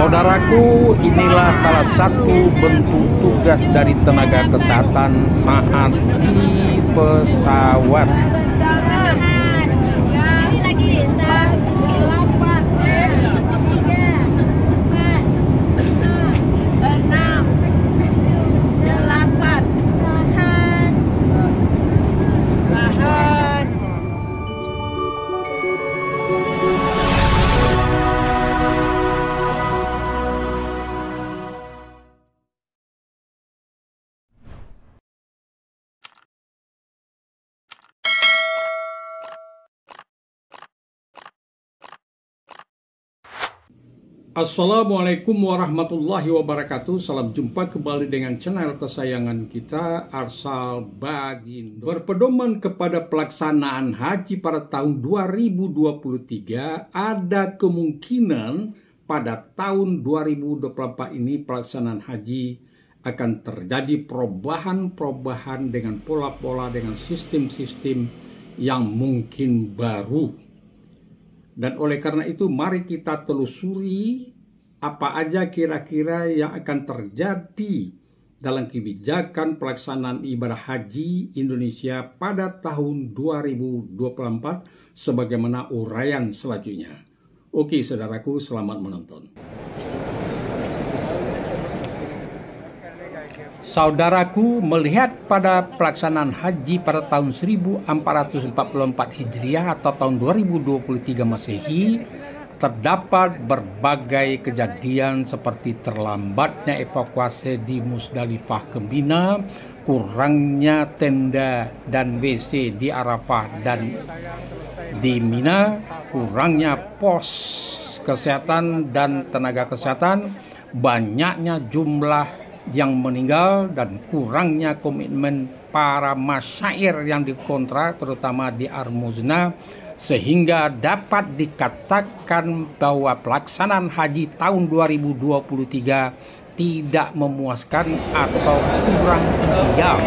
Saudaraku, inilah salah satu bentuk tugas dari tenaga kesehatan saat di pesawat. Assalamualaikum warahmatullahi wabarakatuh. Salam jumpa kembali dengan channel kesayangan kita, Arsal Bagindo. Berpedoman kepada pelaksanaan haji pada tahun 2023, ada kemungkinan pada tahun 2024 ini pelaksanaan haji akan terjadi perubahan-perubahan dengan pola-pola, dengan sistem-sistem yang mungkin baru. Dan oleh karena itu mari kita telusuri apa aja kira-kira yang akan terjadi dalam kebijakan pelaksanaan ibadah haji Indonesia pada tahun 2024 sebagaimana uraian selanjutnya. Oke saudaraku, selamat menonton. Saudaraku, melihat pada pelaksanaan haji pada tahun 1444 Hijriah atau tahun 2023 Masehi, terdapat berbagai kejadian seperti terlambatnya evakuasi di Musdalifah ke Mina, kurangnya tenda dan WC di Arafah dan di Mina, kurangnya pos kesehatan dan tenaga kesehatan, banyaknya jumlah yang meninggal dan kurangnya komitmen para masyair yang dikontrak terutama di Armuzna, sehingga dapat dikatakan bahwa pelaksanaan haji tahun 2023 tidak memuaskan atau kurang ideal.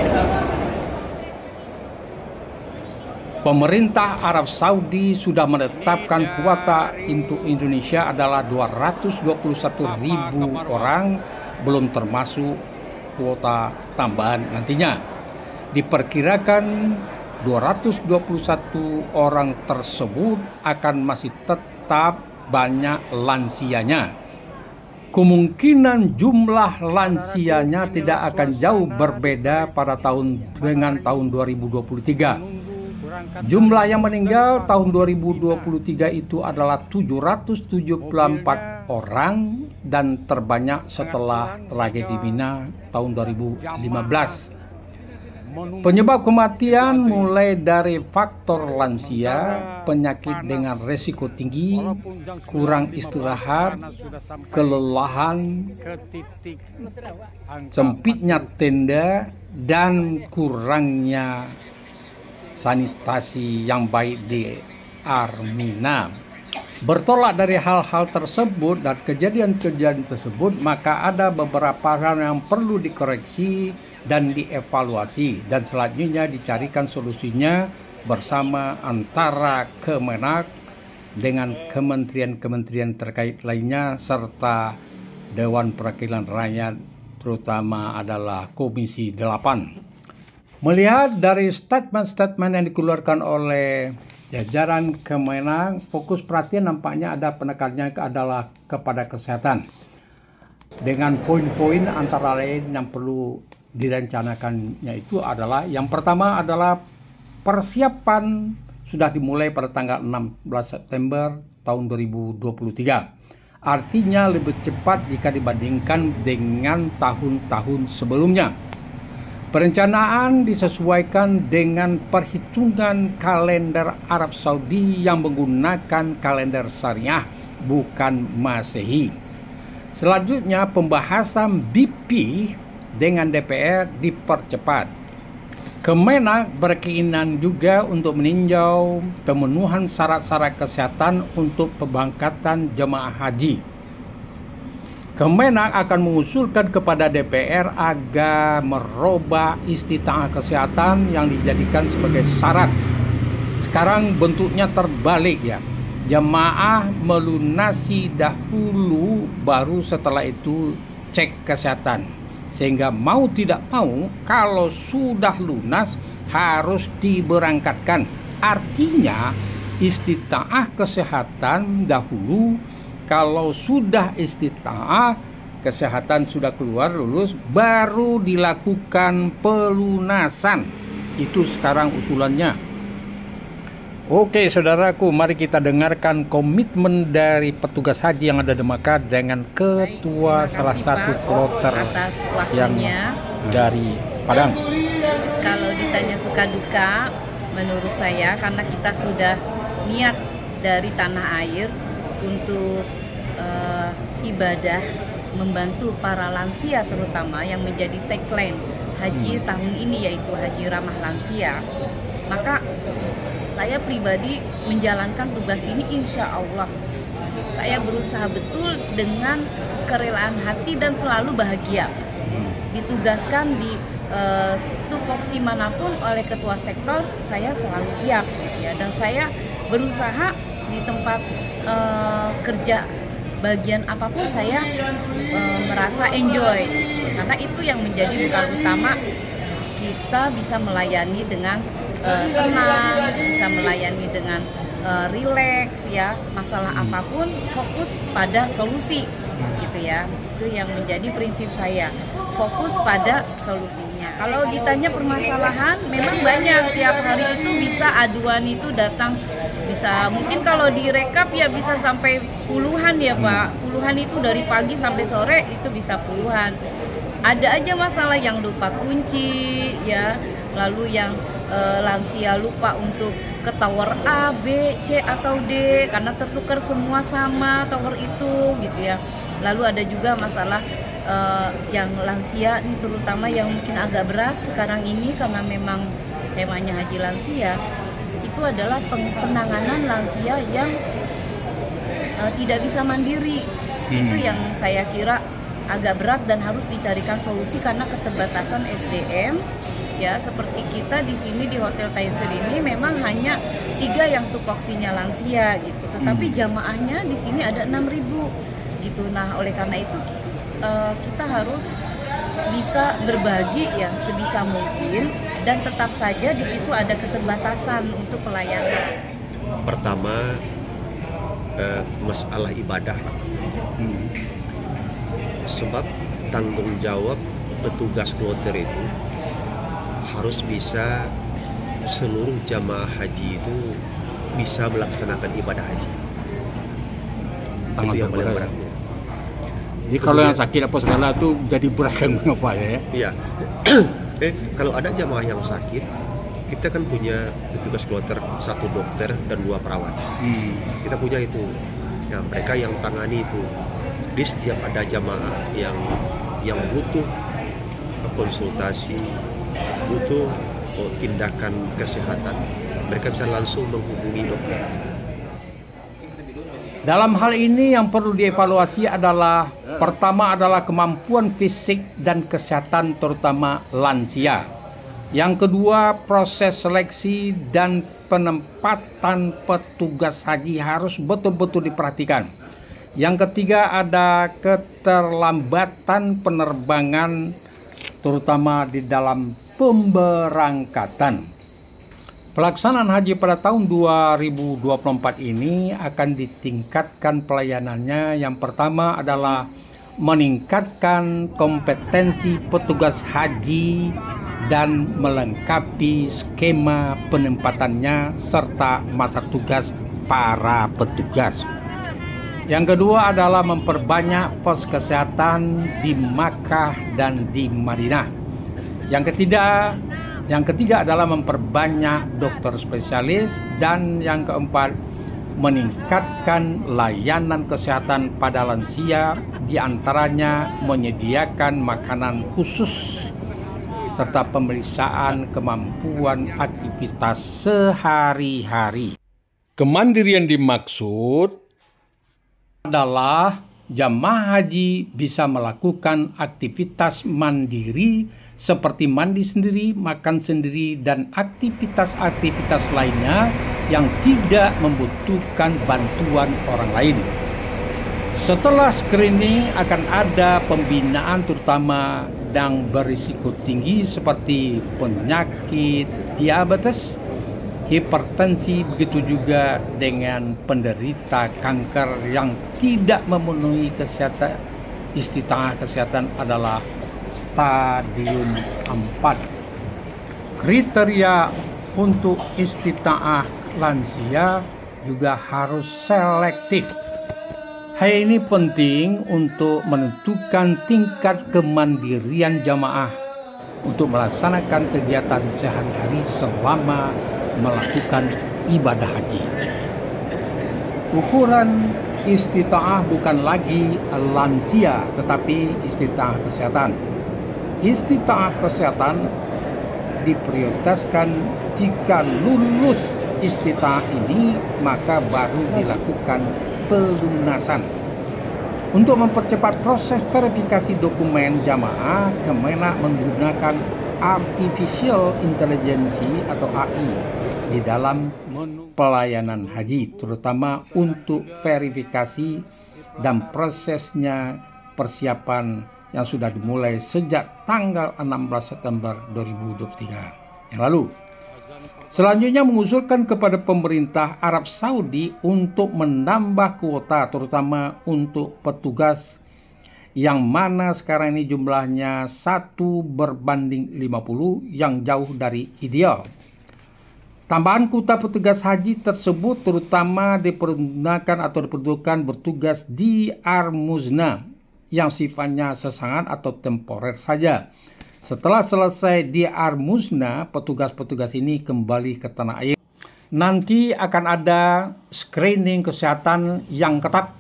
Pemerintah Arab Saudi sudah menetapkan kuota untuk Indonesia adalah 221.000 orang, belum termasuk kuota tambahan nantinya. Diperkirakan 221 orang tersebut akan masih tetap banyak lansianya. Kemungkinan jumlah lansianya tidak akan jauh berbeda pada tahun 2023. Jumlah yang meninggal tahun 2023 itu adalah 774 orang dan terbanyak setelah tragedi Mina tahun 2015. Penyebab kematian mulai dari faktor lansia, penyakit dengan resiko tinggi, kurang istirahat, kelelahan, sempitnya tenda, dan kurangnya sanitasi yang baik di Armina. Bertolak dari hal-hal tersebut dan kejadian-kejadian tersebut, maka ada beberapa hal yang perlu dikoreksi dan dievaluasi, dan selanjutnya dicarikan solusinya bersama antara Kemenak dengan kementerian-kementerian terkait lainnya serta Dewan Perwakilan Rakyat, terutama adalah Komisi 8. Melihat dari statement-statement yang dikeluarkan oleh jajaran Kemenak, fokus perhatian nampaknya ada penekanannya adalah kepada kesehatan. Dengan poin-poin antara lain yang perlu direncanakannya itu adalah, yang pertama adalah persiapan sudah dimulai pada tanggal 16 September tahun 2023. Artinya lebih cepat jika dibandingkan dengan tahun-tahun sebelumnya. Perencanaan disesuaikan dengan perhitungan kalender Arab Saudi yang menggunakan kalender syariah, bukan Masehi. Selanjutnya, pembahasan BP dengan DPR dipercepat. Kemenak berkeinginan juga untuk meninjau pemenuhan syarat-syarat kesehatan untuk pembangkatan jemaah haji. Kemenak akan mengusulkan kepada DPR agar merubah istita'ah kesehatan yang dijadikan sebagai syarat. Sekarang bentuknya terbalik ya. jemaah melunasi dahulu, baru setelah itu cek kesehatan. Sehingga mau tidak mau, kalau sudah lunas harus diberangkatkan. Artinya istitaah kesehatan dahulu. Kalau sudah istitaah kesehatan sudah keluar lulus, baru dilakukan pelunasan. Itu sekarang usulannya. Oke saudaraku, mari kita dengarkan komitmen dari petugas haji yang ada di Makkah dengan ketua salah satu kloter yang dari Padang. Kalau ditanya suka duka, menurut saya karena kita sudah niat dari tanah air untuk ibadah membantu para lansia, terutama yang menjadi tagline haji tahun ini, yaitu haji ramah lansia. Maka saya pribadi menjalankan tugas ini, insya Allah saya berusaha betul dengan kerelaan hati dan selalu bahagia. Ditugaskan di tupoksi manapun oleh ketua sektor, saya selalu siap gitu ya. Dan saya berusaha di tempat kerja bagian apapun saya merasa enjoy, karena itu yang menjadi bekal utama kita bisa melayani dengan tenang, bisa melayani dengan rileks ya. Masalah apapun fokus pada solusi gitu ya. Itu yang menjadi prinsip saya, fokus pada solusinya. Kalau ditanya permasalahan, memang banyak, tiap hari itu bisa aduan itu datang, bisa mungkin kalau direkap ya bisa sampai puluhan ya Pak. Puluhan itu dari pagi sampai sore itu bisa puluhan. Ada aja masalah yang lupa kunci ya, lalu yang lansia lupa untuk ke tower A, B, C atau D karena tertukar semua sama tower itu gitu ya. Lalu ada juga masalah yang lansia ini, terutama yang mungkin agak berat sekarang ini karena memang temanya haji lansia, itu adalah penanganan lansia yang tidak bisa mandiri. Itu yang saya kira agak berat dan harus dicarikan solusi karena keterbatasan SDM. Ya, seperti kita di sini di Hotel Taisir ini memang hanya 3 yang tupoksinya lansia gitu, tetapi jamaahnya di sini ada 6.000 gitu. Nah, oleh karena itu kita harus bisa berbagi ya sebisa mungkin, dan tetap saja di situ ada keterbatasan untuk pelayanan. Pertama, masalah ibadah, sebab tanggung jawab petugas kloter itu harus bisa seluruh jamaah haji itu bisa melaksanakan ibadah haji. Itu yang paling berat. Jadi kalau yang sakit apa segala tuh jadi berat kan apa ya? Iya. Kalau ada jamaah yang sakit, kita kan punya petugas kloter 1 dokter dan 2 perawat. Kita punya itu. Ya, mereka yang tangani itu. Di setiap ada jamaah yang butuh konsultasi, butuh tindakan kesehatan, mereka bisa langsung menghubungi dokter. Dalam hal ini yang perlu dievaluasi adalah pertama adalah kemampuan fisik dan kesehatan terutama lansia. Yang kedua, proses seleksi dan penempatan petugas haji harus betul-betul diperhatikan. Yang ketiga, ada keterlambatan penerbangan terutama di dalam pemberangkatan. Pelaksanaan haji pada tahun 2024 ini akan ditingkatkan pelayanannya. Yang pertama adalah meningkatkan kompetensi petugas haji dan melengkapi skema penempatannya serta masa tugas para petugas. Yang kedua adalah memperbanyak pos kesehatan di Makkah dan di Madinah. Yang ketiga adalah memperbanyak dokter spesialis, dan yang keempat meningkatkan layanan kesehatan pada lansia, diantaranya menyediakan makanan khusus serta pemeriksaan kemampuan aktivitas sehari-hari. Kemandirian dimaksud adalah jamaah haji bisa melakukan aktivitas mandiri seperti mandi sendiri, makan sendiri, dan aktivitas-aktivitas lainnya yang tidak membutuhkan bantuan orang lain. Setelah screening akan ada pembinaan terutama yang berisiko tinggi seperti penyakit diabetes, hipertensi, begitu juga dengan penderita kanker yang tidak memenuhi kesehatan. Istitaah kesehatan adalah stadium 4. Kriteria untuk istitaah lansia juga harus selektif. Hal ini penting untuk menentukan tingkat kemandirian jamaah untuk melaksanakan kegiatan sehari-hari selama melakukan ibadah haji. Ukuran istitaah bukan lagi lansia tetapi istitaah kesehatan. Istitaah kesehatan diprioritaskan jika lulus istitaah ini maka baru dilakukan pelunasan. Untuk mempercepat proses verifikasi dokumen jamaah, Kemenak menggunakan Artificial Intelligence atau AI di dalam menu pelayanan haji, terutama untuk verifikasi dan prosesnya persiapan yang sudah dimulai sejak tanggal 16 September 2023 yang lalu. Selanjutnya mengusulkan kepada pemerintah Arab Saudi untuk menambah kuota terutama untuk petugas yang mana sekarang ini jumlahnya 1:50 yang jauh dari ideal. Tambahan kuota petugas haji tersebut terutama dipergunakan atau diperuntukkan bertugas di Ar-Muzna yang sifatnya sesaat atau temporer saja. Setelah selesai di Ar-Muzna, petugas-petugas ini kembali ke tanah air. Nanti akan ada screening kesehatan yang ketat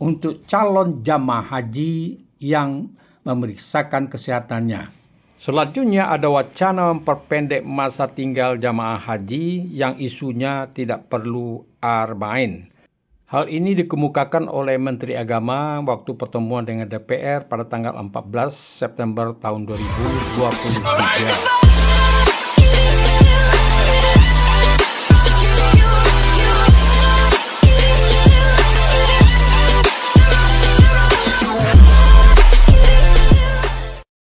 untuk calon jamaah haji yang memeriksakan kesehatannya. Selanjutnya ada wacana memperpendek masa tinggal jamaah haji yang isunya tidak perlu arba'in. Hal ini dikemukakan oleh Menteri Agama waktu pertemuan dengan DPR pada tanggal 14 September tahun 2023.